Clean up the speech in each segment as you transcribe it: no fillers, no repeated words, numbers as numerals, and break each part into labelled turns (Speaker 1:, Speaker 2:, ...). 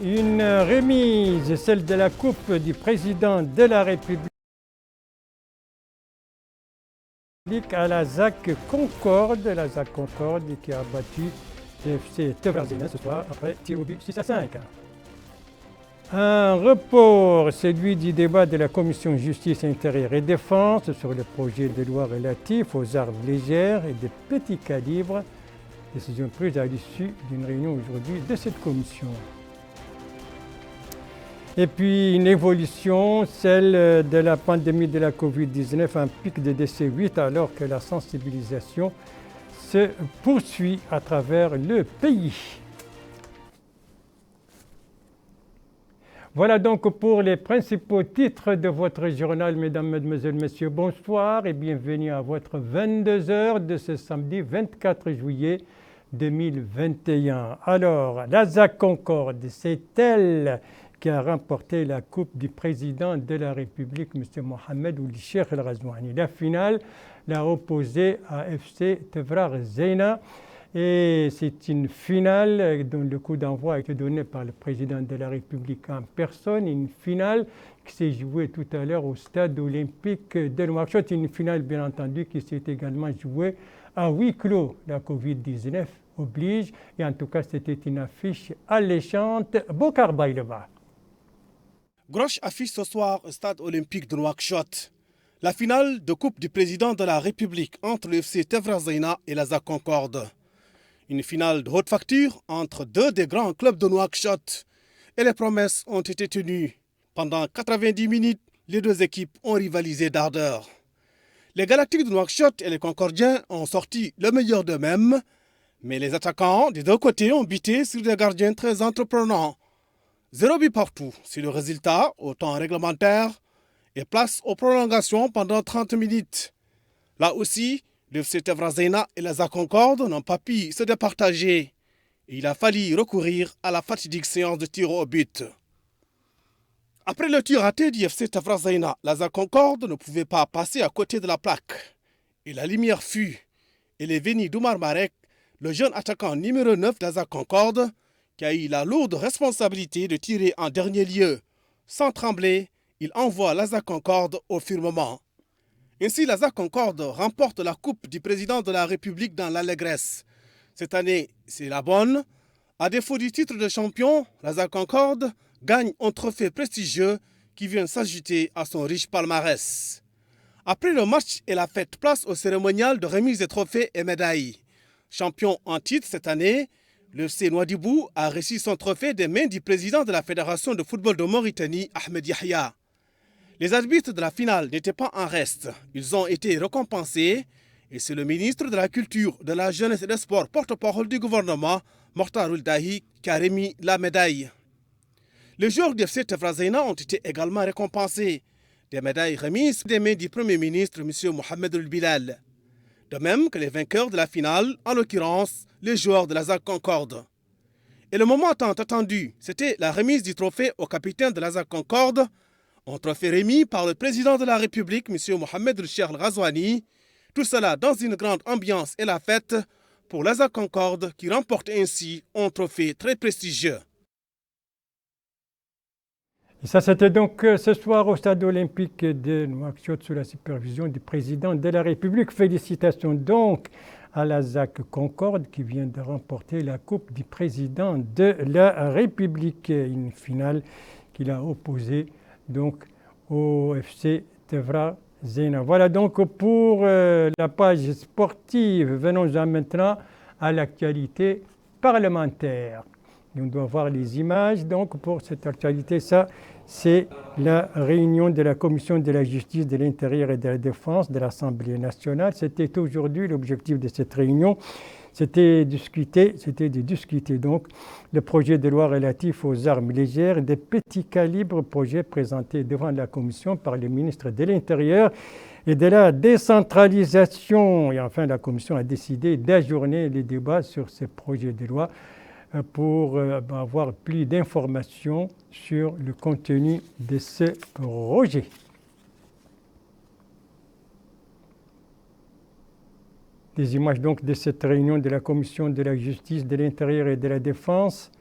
Speaker 1: Une remise, celle de la coupe du président de la République à la ZAC Concorde, qui a battu l'FC Tevraz-Zena ce soir après tir au but 6-5. Un report, celui du débat de la Commission Justice Intérieure et Défense sur le projet de loi relatif aux armes légères et de petits calibres. Décision prise à l'issue d'une réunion aujourd'hui de cette commission. Et puis une évolution, celle de la pandémie de la Covid-19, un pic de décès 8 alors que la sensibilisation se poursuit à travers le pays. Voilà donc pour les principaux titres de votre journal, mesdames, mesdemoiselles, messieurs, bonsoir et bienvenue à votre 22h de ce samedi 24 juillet 2021. Alors, la ZAC Concorde, c'est elle qui a remporté la coupe du président de la République, M. Mohamed Ould Cheikh El Ghazouani. La finale l'a opposé à FC Tevraz-Zena. Et c'est une finale dont le coup d'envoi a été donné par le président de la République en personne. Une finale qui s'est jouée tout à l'heure au stade olympique de Nouakchott. Une finale, bien entendu, qui s'est également jouée à huis clos. La Covid-19 oblige. Et en tout cas, c'était une affiche alléchante. Bokar Baïleba.
Speaker 2: Grosse affiche ce soir au stade olympique de Nouakchott. La finale de Coupe du président de la République entre le FC Tevraz-Zena et la ZAC Concorde. Une finale de haute facture entre deux des grands clubs de Nouakchott. Et les promesses ont été tenues. Pendant 90 minutes, les deux équipes ont rivalisé d'ardeur. Les Galactiques de Nouakchott et les Concordiens ont sorti le meilleur d'eux-mêmes, mais les attaquants des deux côtés ont buté sur des gardiens très entreprenants. 0 but partout, c'est le résultat au temps réglementaire et place aux prolongations pendant 30 minutes. Là aussi, le FC Tevraz-Zena et la ZAC Concorde n'ont pas pu se départager. Et il a fallu recourir à la fatidique séance de tir au but. Après le tir raté du FC Tevraz-Zena, la ZAC Concorde ne pouvait pas passer à côté de la plaque. Et la lumière fut. Et les venu d'Oumar Marek, le jeune attaquant numéro 9 de la ZAC Concorde, qui a eu la lourde responsabilité de tirer en dernier lieu. Sans trembler, il envoie la ZAC Concorde au firmament. Ainsi, la ZAC Concorde remporte la coupe du président de la République dans l'allégresse. Cette année, c'est la bonne. À défaut du titre de champion, la ZAC Concorde gagne un trophée prestigieux qui vient s'ajouter à son riche palmarès. Après le match et la fête, place au cérémonial de remise des trophées et médailles. Champion en titre cette année, le FC Nouadhibou a reçu son trophée des mains du président de la Fédération de football de Mauritanie, Ahmed Yahya. Les arbitres de la finale n'étaient pas en reste. Ils ont été récompensés et c'est le ministre de la Culture, de la Jeunesse et des Sports, porte-parole du gouvernement, Mokhtar Ould Dahi, qui a remis la médaille. Les joueurs du FC Tevraz-Zena ont été également récompensés. Des médailles remises des mains du Premier ministre, M. Mohamed Ould Bilal. De même que les vainqueurs de la finale, en l'occurrence les joueurs de la ZAC Concorde. Et le moment tant attendu, c'était la remise du trophée au capitaine de la ZAC Concorde, un trophée remis par le président de la République, M. Mohamed Ould Cheikh El Ghazouani. Tout cela dans une grande ambiance et la fête pour la ZAC Concorde qui remporte ainsi un trophée très prestigieux.
Speaker 1: Et ça, c'était donc ce soir au stade olympique de Nouakchott sous la supervision du président de la République. Félicitations donc à la ZAC Concorde qui vient de remporter la coupe du président de la République. Une finale qu'il a opposée donc au FC Tevraz-Zena. Voilà donc pour la page sportive. Venons-en maintenant à l'actualité parlementaire. On doit voir les images donc pour cette actualité. Ça, c'est la réunion de la Commission de la Justice, de l'Intérieur et de la Défense de l'Assemblée nationale. C'était aujourd'hui l'objectif de cette réunion. C'était de discuter donc le projet de loi relatif aux armes légères et des petits calibres, projet présenté devant la Commission par le ministre de l'Intérieur et de la décentralisation. Et enfin, la Commission a décidé d'ajourner les débats sur ce projet de loi pour avoir plus d'informations sur le contenu de ce projet. Des images donc de cette réunion de la Commission de la Justice, de l'Intérieur et de la Défense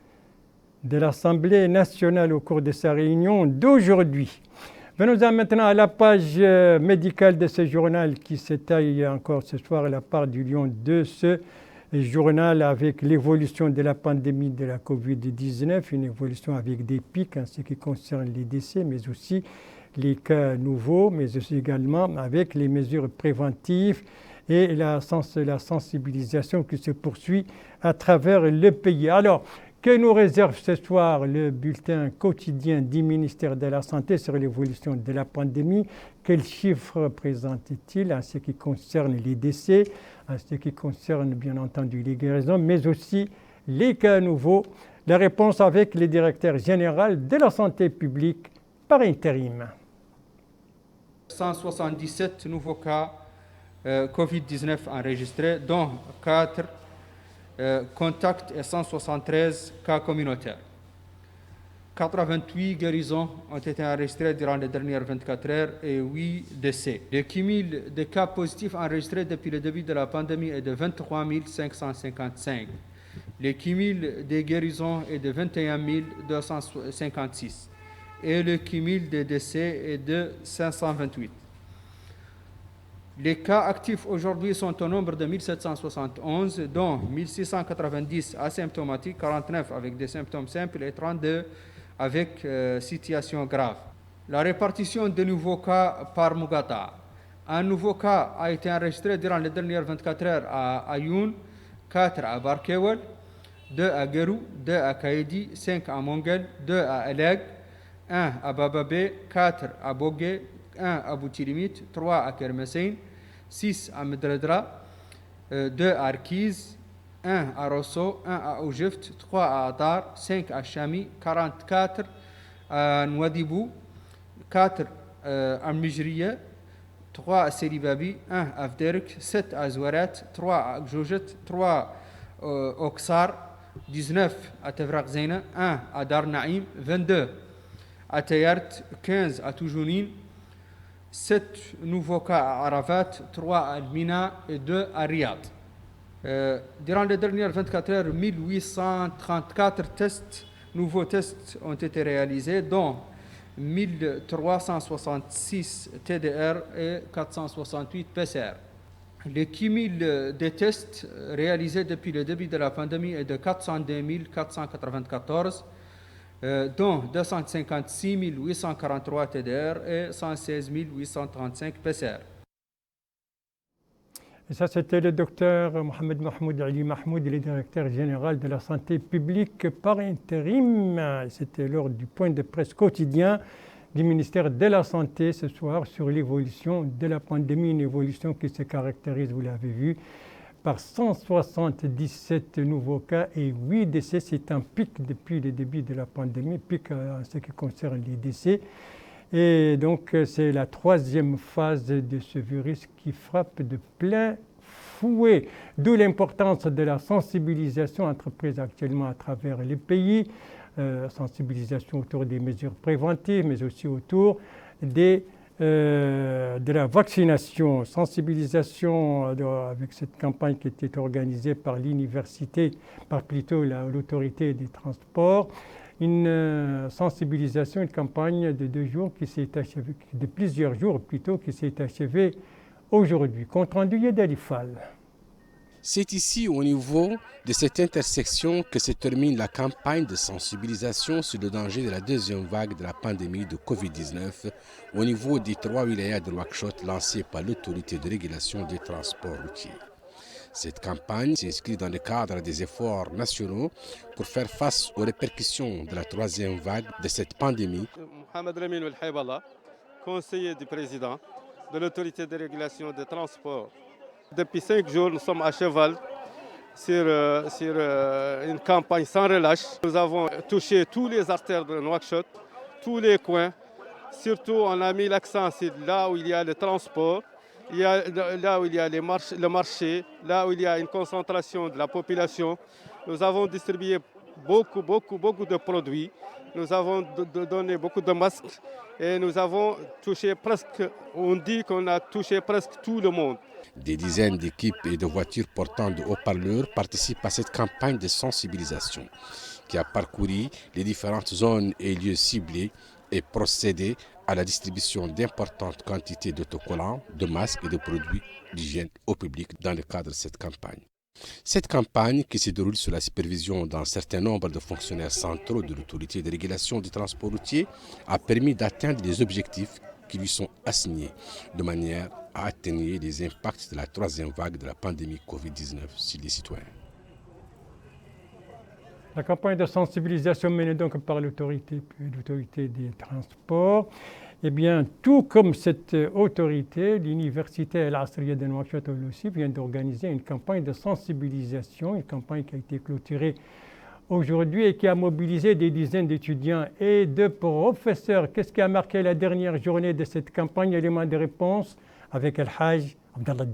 Speaker 1: de l'Assemblée nationale au cours de sa réunion d'aujourd'hui. Venons-en maintenant à la page médicale de ce journal qui s'étaye encore ce soir à la part du lion de ce journal avec l'évolution de la pandémie de la Covid-19, une évolution avec des pics en ce qui concerne les décès, mais aussi les cas nouveaux, mais aussi également avec les mesures préventives et la sensibilisation qui se poursuit à travers le pays. Alors, que nous réserve ce soir le bulletin quotidien du ministère de la Santé sur l'évolution de la pandémie? Quels chiffres présente-t-il en ce qui concerne les décès, en ce qui concerne bien entendu les guérisons, mais aussi les cas nouveaux? La réponse avec le directeur général de la santé publique par intérim.
Speaker 3: 177 nouveaux cas Covid-19 enregistrés, dont 4 contacts et 173 cas communautaires. 88 guérisons ont été enregistrées durant les dernières 24 heures et 8 décès. Le cumul de cas positifs enregistrés depuis le début de la pandémie est de 23 555. Le cumul des guérisons est de 21 256. Et le cumul des décès est de 528. Les cas actifs aujourd'hui sont au nombre de 1771, dont 1690 asymptomatiques, 49 avec des symptômes simples et 32 avec situation grave. La répartition de nouveaux cas par Mugata. Un nouveau cas a été enregistré durant les dernières 24 heures à Ayoun, 4 à Barkewal, 2 à Gerou, 2 à Kaidi, 5 à Mongel, 2 à Eleg, 1 à Bababé, 4 à Bogué, 1 à Boutilimit, 3 à Kermessin, 6 à Medredra, 2 à Arkiz, 1 à Rosso, 1 à Oujeft, 3 à Adar, 5 à Chami, 44 à Nouadhibou, 4 à Mijriya, 3 à Seribabi, 1 à Avderk, 7 à Zouarat, 3 à Gjojet, 3 à Oksar, 19 à Tevrak Zeyna, 1 à Dar Naïm, 22 à Tayart, 15 à Toujounine, 7 nouveaux cas à Arafat, 3 à Almina et 2 à Riyad. Durant les dernières 24 heures, 1834 nouveaux tests ont été réalisés, dont 1366 TDR et 468 PCR. Le cumul des tests réalisés depuis le début de la pandémie est de 402 494, dont 256 843 TDR et 116 835 PCR.
Speaker 1: Et ça, c'était le docteur Mohamed Mahmoud Ali Mahmoud, le directeur général de la santé publique par intérim. C'était lors du point de presse quotidien du ministère de la Santé ce soir sur l'évolution de la pandémie, une évolution qui se caractérise, vous l'avez vu, par 177 nouveaux cas et 8 décès. C'est un pic depuis le début de la pandémie, pic en ce qui concerne les décès. Et donc, c'est la troisième phase de ce virus qui frappe de plein fouet. D'où l'importance de la sensibilisation entreprise actuellement à travers les pays, sensibilisation autour des mesures préventives, mais aussi autour de la vaccination, sensibilisation avec cette campagne qui était organisée par l'université, par plutôt l'autorité des transports. Une sensibilisation, une campagne de 2 jours qui s'est achevée, de plusieurs jours plutôt, qui s'est achevée aujourd'hui. Compte rendu Yedali Fall.
Speaker 4: C'est ici, au niveau de cette intersection, que se termine la campagne de sensibilisation sur le danger de la deuxième vague de la pandémie de Covid-19 au niveau des 3 wilayas de Nouakchott lancée par l'autorité de régulation des transports routiers. Cette campagne s'inscrit dans le cadre des efforts nationaux pour faire face aux répercussions de la troisième vague de cette pandémie.
Speaker 5: Mohamed Lamine El-Haibala, conseiller du président de l'autorité de régulation des transports. Depuis 5 jours, nous sommes à cheval sur une campagne sans relâche. Nous avons touché tous les artères de Nouakchott, tous les coins. Surtout, on a mis l'accent sur là où il y a le transport. Là où il y a le marché, là où il y a une concentration de la population. Nous avons distribué beaucoup de produits. Nous avons donné beaucoup de masques et nous avons touché presque, on dit qu'on a touché presque tout le monde.
Speaker 4: Des dizaines d'équipes et de voitures portant de haut-parleurs participent à cette campagne de sensibilisation qui a parcouru les différentes zones et lieux ciblés et procédé à la distribution d'importantes quantités d'autocollants, de masques et de produits d'hygiène au public dans le cadre de cette campagne. Cette campagne, qui se déroule sous la supervision d'un certain nombre de fonctionnaires centraux de l'autorité de régulation du transport routier, a permis d'atteindre les objectifs qui lui sont assignés, de manière à atténuer les impacts de la troisième vague de la pandémie Covid-19 sur les citoyens.
Speaker 1: La campagne de sensibilisation menée donc par l'autorité des transports, eh bien, tout comme cette autorité, l'université El Asriya de Nouakchott aussi vient d'organiser une campagne de sensibilisation, une campagne qui a été clôturée aujourd'hui et qui a mobilisé des dizaines d'étudiants et de professeurs. Qu'est-ce qui a marqué la dernière journée de cette campagne? Élément de réponse avec El-Hajj Abdallah.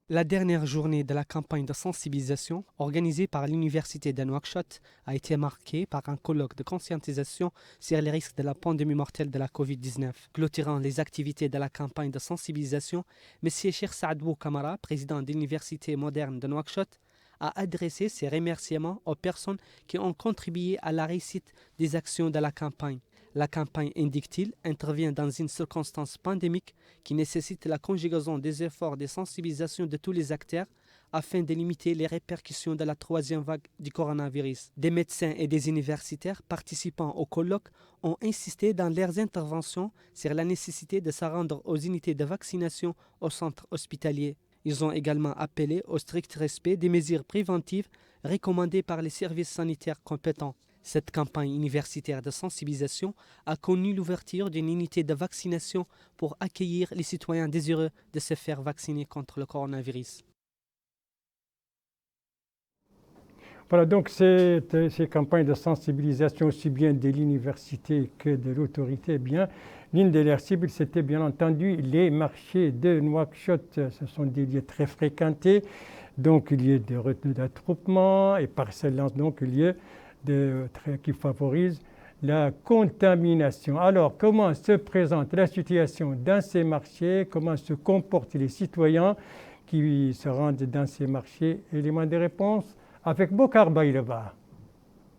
Speaker 6: La dernière journée de la campagne de sensibilisation organisée par l'Université de Nouakchott a été marquée par un colloque de conscientisation sur les risques de la pandémie mortelle de la Covid-19. Clôturant les activités de la campagne de sensibilisation, M. Cheikh Saad Bou Kamara, président de l'Université moderne de Nouakchott, a adressé ses remerciements aux personnes qui ont contribué à la réussite des actions de la campagne. La campagne, indique-t-il, intervient dans une circonstance pandémique qui nécessite la conjugaison des efforts de sensibilisation de tous les acteurs afin de limiter les répercussions de la troisième vague du coronavirus. Des médecins et des universitaires participant au colloque ont insisté dans leurs interventions sur la nécessité de se rendre aux unités de vaccination au centre hospitalier. Ils ont également appelé au strict respect des mesures préventives recommandées par les services sanitaires compétents. Cette campagne universitaire de sensibilisation a connu l'ouverture d'une unité de vaccination pour accueillir les citoyens désireux de se faire vacciner contre le coronavirus.
Speaker 1: Voilà donc ces campagnes de sensibilisation aussi bien de l'université que de l'autorité, eh bien, l'une de leurs cibles, c'était bien entendu les marchés de Nouakchott. Ce sont des lieux très fréquentés, donc il y a des retenues d'attroupement et par excellence donc il y a qui favorise la contamination. Alors, comment se présente la situation dans ces marchés? Comment se comportent les citoyens qui se rendent dans ces marchés? Élément de réponse avec Bokar Baïleba.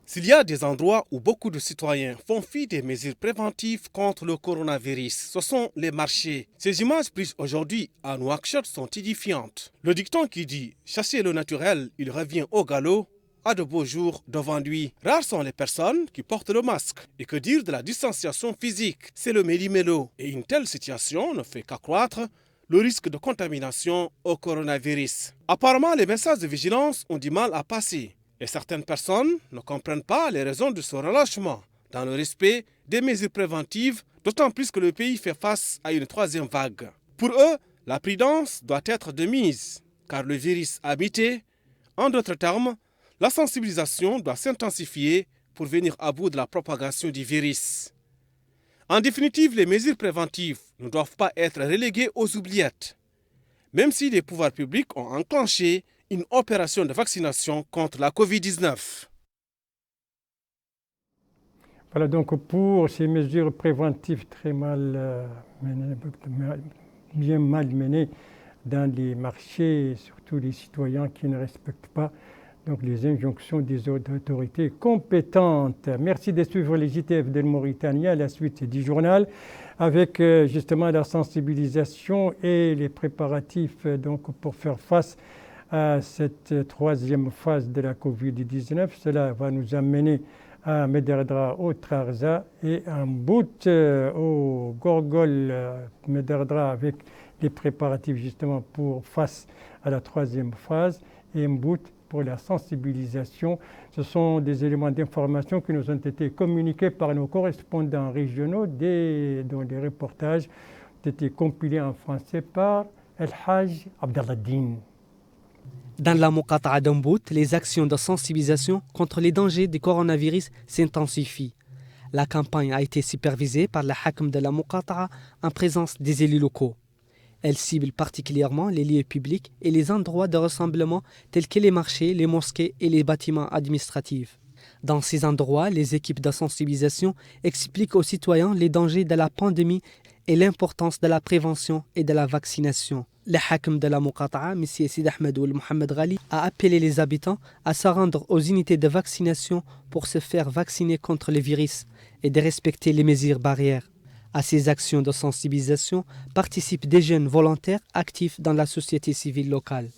Speaker 2: S'il y a des endroits où beaucoup de citoyens font fi des mesures préventives contre le coronavirus, ce sont les marchés. Ces images prises aujourd'hui à Nouakchott sont édifiantes. Le dicton qui dit « chasser le naturel, il revient au galop » a de beaux jours devant lui. Rares sont les personnes qui portent le masque. Et que dire de la distanciation physique? C'est le méli-mélo. Et une telle situation ne fait qu'accroître le risque de contamination au coronavirus. Apparemment, les messages de vigilance ont du mal à passer. Et certaines personnes ne comprennent pas les raisons de ce relâchement dans le respect des mesures préventives, d'autant plus que le pays fait face à une troisième vague. Pour eux, la prudence doit être de mise, car le virus a muté. En d'autres termes, la sensibilisation doit s'intensifier pour venir à bout de la propagation du virus. En définitive, les mesures préventives ne doivent pas être reléguées aux oubliettes, même si les pouvoirs publics ont enclenché une opération de vaccination contre la Covid-19.
Speaker 1: Voilà donc pour ces mesures préventives très bien mal menées dans les marchés, surtout les citoyens qui ne respectent pas donc les injonctions des autorités compétentes. Merci de suivre les JTF de Mauritanie à la suite du journal avec justement la sensibilisation et les préparatifs donc pour faire face à cette troisième phase de la Covid-19. Cela va nous amener à Mederdra au Trarza et en bout au Gorgol Mederdra avec les préparatifs justement pour face à la troisième phase et en bout pour la sensibilisation. Ce sont des éléments d'information qui nous ont été communiqués par nos correspondants régionaux dont les reportages ont été compilés en français par El-Hajj Abdallah.
Speaker 6: Dans la Muqata'a d'Ambout, les actions de sensibilisation contre les dangers du coronavirus s'intensifient. La campagne a été supervisée par le Hakm de la Muqata'a en présence des élus locaux. Elle cible particulièrement les lieux publics et les endroits de rassemblement tels que les marchés, les mosquées et les bâtiments administratifs. Dans ces endroits, les équipes de sensibilisation expliquent aux citoyens les dangers de la pandémie et l'importance de la prévention et de la vaccination. Le hakim de la Muqata'a, M. Sid Ahmed Ould Mohamed Ghali, a appelé les habitants à se rendre aux unités de vaccination pour se faire vacciner contre le virus et de respecter les mesures barrières. À ces actions de sensibilisation participent des jeunes volontaires actifs dans la société civile locale.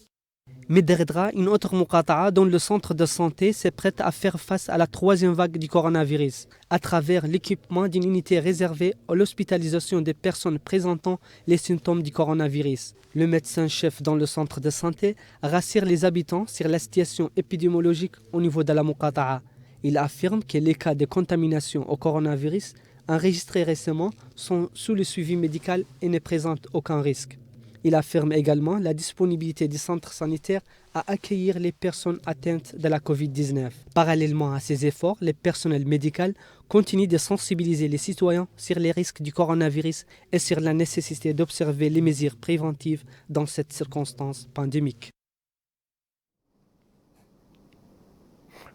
Speaker 6: Medredra, une autre Muqata'a dont le centre de santé s'est prête à faire face à la troisième vague du coronavirus à travers l'équipement d'une unité réservée à l'hospitalisation des personnes présentant les symptômes du coronavirus. Le médecin-chef dans le centre de santé rassure les habitants sur la situation épidémiologique au niveau de la Muqata'a. Il affirme que les cas de contamination au coronavirus enregistrés récemment sont sous le suivi médical et ne présentent aucun risque. Il affirme également la disponibilité des centres sanitaires à accueillir les personnes atteintes de la Covid-19. Parallèlement à ces efforts, le personnel médical continue de sensibiliser les citoyens sur les risques du coronavirus et sur la nécessité d'observer les mesures préventives dans cette circonstance pandémique.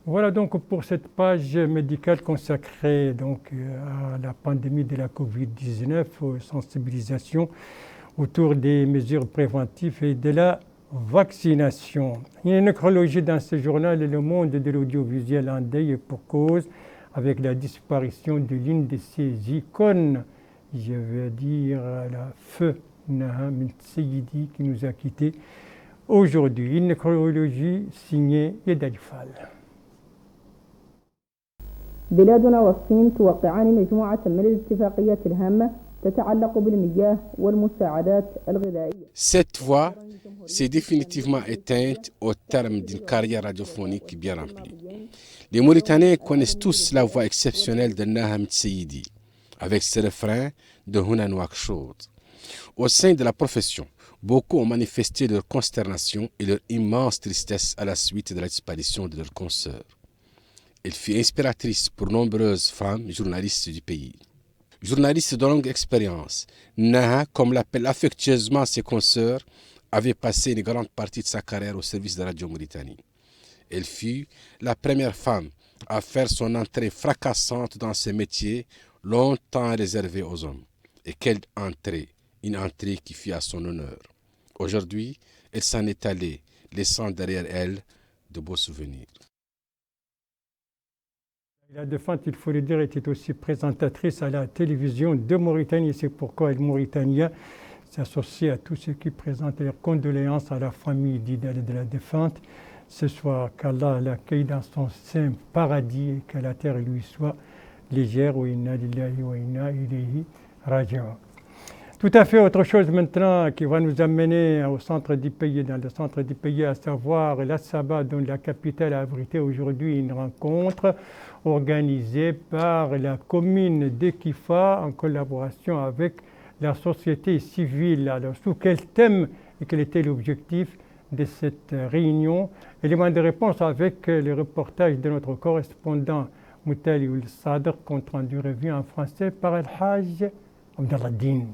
Speaker 1: Voilà donc pour cette page médicale consacrée donc à la pandémie de la Covid-19, aux sensibilisations autour des mesures préventives et de la vaccination. Il y a une nécrologie dans ce journal et le monde de l'audiovisuel en deuil pour cause avec la disparition de l'une de ses icônes, je veux dire la feu Naha Mtseyidi qui nous a quittés aujourd'hui. Une nécrologie signée Yedali Fall.
Speaker 7: بلادنا والصين توقعان مجموعة من الاتفاقيات الهامة تتعلق بالمياه والمساعدات الغذائية.
Speaker 4: Cette voix s'est définitivement éteinte au terme d'une carrière radiophonique bien remplie. Les Mauritaniens connaissent tous la voix exceptionnelle de Naha Mtseyidi, avec ses refrains de Houna Nouakchott. Au sein de la profession, beaucoup ont manifesté leur consternation et leur immense tristesse à la suite de la disparition de leur consoeur. Elle fut inspiratrice pour nombreuses femmes journalistes du pays. Journaliste de longue expérience, Naha, comme l'appellent affectueusement ses consoeurs, avait passé une grande partie de sa carrière au service de Radio Mauritanie. Elle fut la première femme à faire son entrée fracassante dans ce métier longtemps réservé aux hommes. Et quelle entrée, une entrée qui fut à son honneur. Aujourd'hui, elle s'en est allée, laissant derrière elle de beaux souvenirs.
Speaker 1: La défunte, il faut le dire, était aussi présentatrice à la télévision de Mauritanie. C'est pourquoi les Mauritaniens s'associent à tous ceux qui présentent leurs condoléances à la famille d'Idel de la défunte. Ce soir, qu'Allah l'accueille dans son saint paradis et que la terre lui soit légère. Wa inna lillahi wa inna ilayhi raji'un. Tout à fait autre chose maintenant qui va nous amener au centre du pays, dans le centre du pays, à savoir la Saba, dont la capitale a abrité aujourd'hui une rencontre organisée par la commune de Kifa en collaboration avec la société civile. Alors, sous quel thème et quel était l'objectif de cette réunion? Élément de réponse avec le reportage de notre correspondant Moutali Ould Sadr, compte rendu revu en français par El-Hajj Abdallah Din.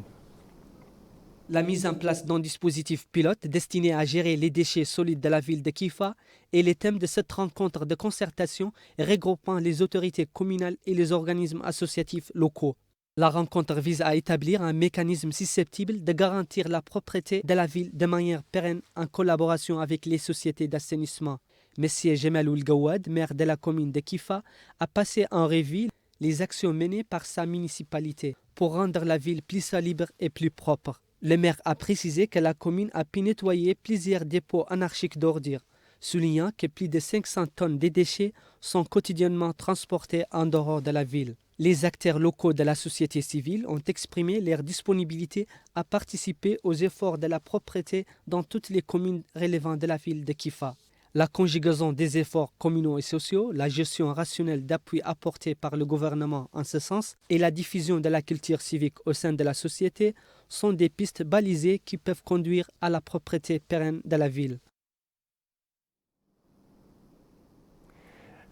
Speaker 6: La mise en place d'un dispositif pilote destiné à gérer les déchets solides de la ville de Kifa est le thème de cette rencontre de concertation regroupant les autorités communales et les organismes associatifs locaux. La rencontre vise à établir un mécanisme susceptible de garantir la propreté de la ville de manière pérenne en collaboration avec les sociétés d'assainissement. Monsieur Jemal Ould Gawad, maire de la commune de Kifa, a passé en revue les actions menées par sa municipalité pour rendre la ville plus libre et plus propre. Le maire a précisé que la commune a pu nettoyer plusieurs dépôts anarchiques d'ordures, soulignant que plus de 500 tonnes de déchets sont quotidiennement transportés en dehors de la ville. Les acteurs locaux de la société civile ont exprimé leur disponibilité à participer aux efforts de la propreté dans toutes les communes relevant de la ville de Kifa. La conjugaison des efforts communaux et sociaux, la gestion rationnelle d'appui apporté par le gouvernement en ce sens et la diffusion de la culture civique au sein de la société sont des pistes balisées qui peuvent conduire à la propreté pérenne de la ville.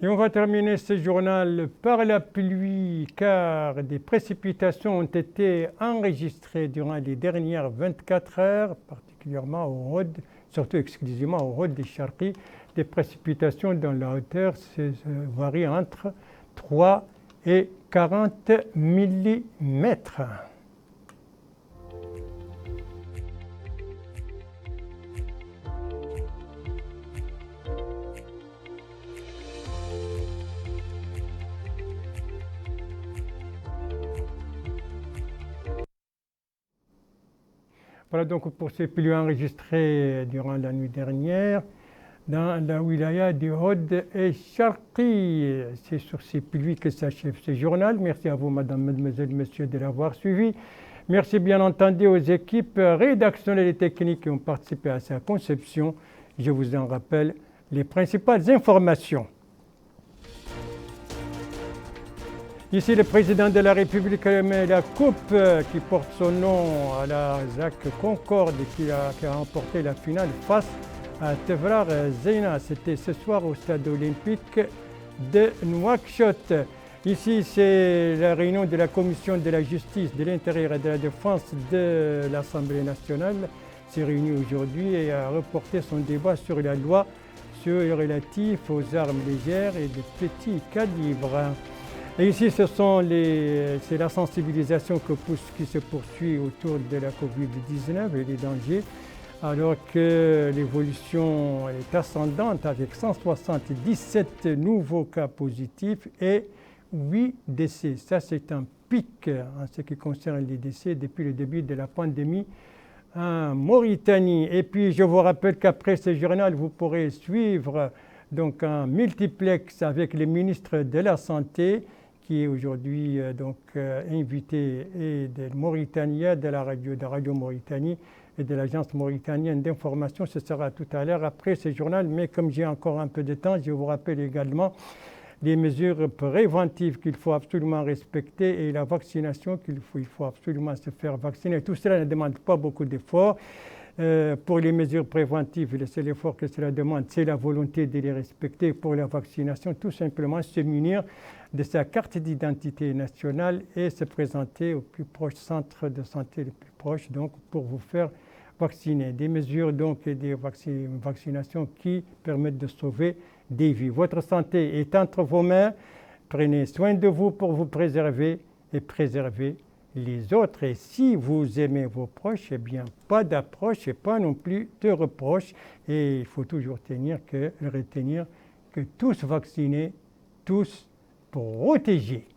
Speaker 1: Et on va terminer ce journal par la pluie, car des précipitations ont été enregistrées durant les dernières 24 heures, particulièrement au Rhôde, surtout exclusivement au Rhôde des Charqis. Des précipitations dont la hauteur varie entre 3 et 40 mm. Voilà donc pour ces pluies enregistrées durant la nuit dernière dans la wilaya du Hod et Charqi. C'est sur ces pluies que s'achève ce journal. Merci à vous, madame, mademoiselles, messieurs, de l'avoir suivi. Merci bien entendu aux équipes rédactionnelles et techniques qui ont participé à sa conception. Je vous en rappelle les principales informations. Ici, le président de la République a remis la coupe qui porte son nom à la ZAC Concorde qui a remporté la finale face à Tevrar Zeina. C'était ce soir au stade olympique de Nouakchott. Ici, c'est la réunion de la commission de la justice, de l'intérieur et de la défense de l'Assemblée nationale. S'est réunie aujourd'hui et a reporté son débat sur la loi relative aux armes légères et de petits calibres. Et ici, c'est la sensibilisation qui se poursuit autour de la Covid-19 et des dangers, alors que l'évolution est ascendante avec 177 nouveaux cas positifs et 8 décès. Ça, c'est un pic en ce qui concerne les décès depuis le début de la pandémie en Mauritanie. Et puis, je vous rappelle qu'après ce journal, vous pourrez suivre donc un multiplex avec le ministre de la Santé, qui est aujourd'hui invité et de Mauritanie, de la radio Mauritanie et de l'agence mauritanienne d'information. Ce sera tout à l'heure après ce journal, mais comme j'ai encore un peu de temps, je vous rappelle également les mesures préventives qu'il faut absolument respecter et la vaccination il faut absolument se faire vacciner. Tout cela ne demande pas beaucoup d'efforts. Pour les mesures préventives, le seul effort que cela demande, c'est la volonté de les respecter. Pour la vaccination, tout simplement se munir de sa carte d'identité nationale et se présenter au plus proche centre de santé le plus proche donc, pour vous faire vacciner. Des mesures donc et des vaccinations qui permettent de sauver des vies. Votre santé est entre vos mains. Prenez soin de vous pour vous préserver et préserver les autres. Et si vous aimez vos proches, eh bien, pas d'approche et pas non plus de reproches. Et il faut toujours retenir que tous vaccinés, tous protégés.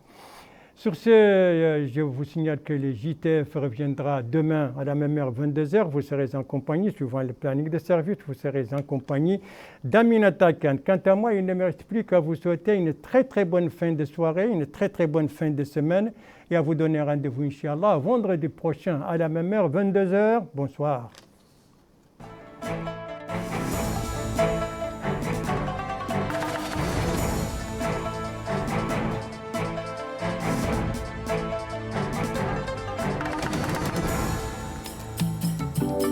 Speaker 1: Sur ce, je vous signale que le JTF reviendra demain à la même heure, 22h. Vous serez en compagnie, suivant le planning de service, vous serez en compagnie d'Aminata Khan. Quant à moi, il ne me reste plus qu'à vous souhaiter une très très bonne fin de soirée, une très très bonne fin de semaine et à vous donner rendez-vous, Inch'Allah, vendredi prochain à la même heure, 22h. Bonsoir.